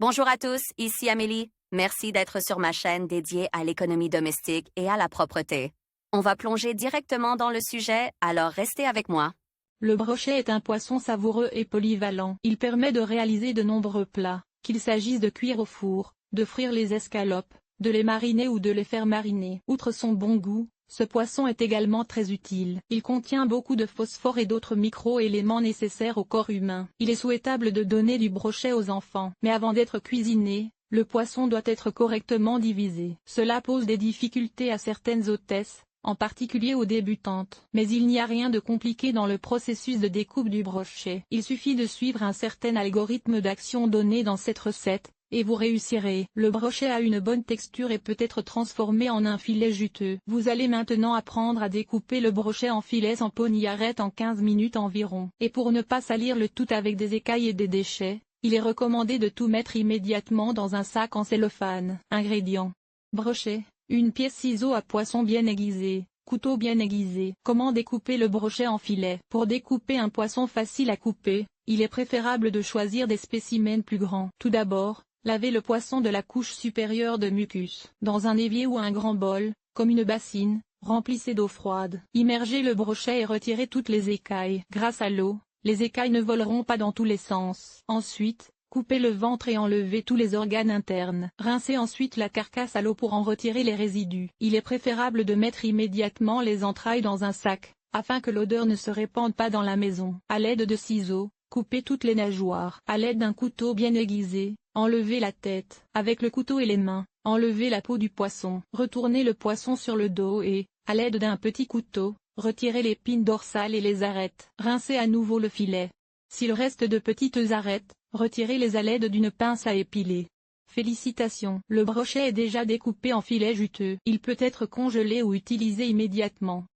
Bonjour à tous, ici Amélie. Merci d'être sur ma chaîne dédiée à l'économie domestique et à la propreté. On va plonger directement dans le sujet, alors restez avec moi. Le brochet est un poisson savoureux et polyvalent. Il permet de réaliser de nombreux plats, qu'il s'agisse de cuire au four, de frire les escalopes, de les mariner ou de les faire mariner. Outre son bon goût, ce poisson est également très utile. Il contient beaucoup de phosphore et d'autres micro-éléments nécessaires au corps humain. Il est souhaitable de donner du brochet aux enfants. Mais avant d'être cuisiné, le poisson doit être correctement divisé. Cela pose des difficultés à certaines hôtesses, en particulier aux débutantes. Mais il n'y a rien de compliqué dans le processus de découpe du brochet. Il suffit de suivre un certain algorithme d'action donné dans cette recette, et vous réussirez. Le brochet a une bonne texture et peut être transformé en un filet juteux. Vous allez maintenant apprendre à découper le brochet en filets en poignarette en 15 minutes environ. Et pour ne pas salir le tout avec des écailles et des déchets, il est recommandé de tout mettre immédiatement dans un sac en cellophane. Ingrédients. Brochet, une pièce ciseau à poisson bien aiguisé, couteau bien aiguisé. Comment découper le brochet en filets? Pour découper un poisson facile à couper, il est préférable de choisir des spécimens plus grands. Tout d'abord, lavez le poisson de la couche supérieure de mucus. Dans un évier ou un grand bol, comme une bassine, remplissez d'eau froide. Immergez le brochet et retirez toutes les écailles. Grâce à l'eau, les écailles ne voleront pas dans tous les sens. Ensuite, coupez le ventre et enlevez tous les organes internes. Rincez ensuite la carcasse à l'eau pour en retirer les résidus. Il est préférable de mettre immédiatement les entrailles dans un sac, afin que l'odeur ne se répande pas dans la maison. À l'aide de ciseaux, coupez toutes les nageoires. À l'aide d'un couteau bien aiguisé, enlevez la tête. Avec le couteau et les mains, enlevez la peau du poisson. Retournez le poisson sur le dos et, à l'aide d'un petit couteau, retirez l'épine dorsale et les arêtes. Rincez à nouveau le filet. S'il reste de petites arêtes, retirez-les à l'aide d'une pince à épiler. Félicitations! Le brochet est déjà découpé en filets juteux. Il peut être congelé ou utilisé immédiatement.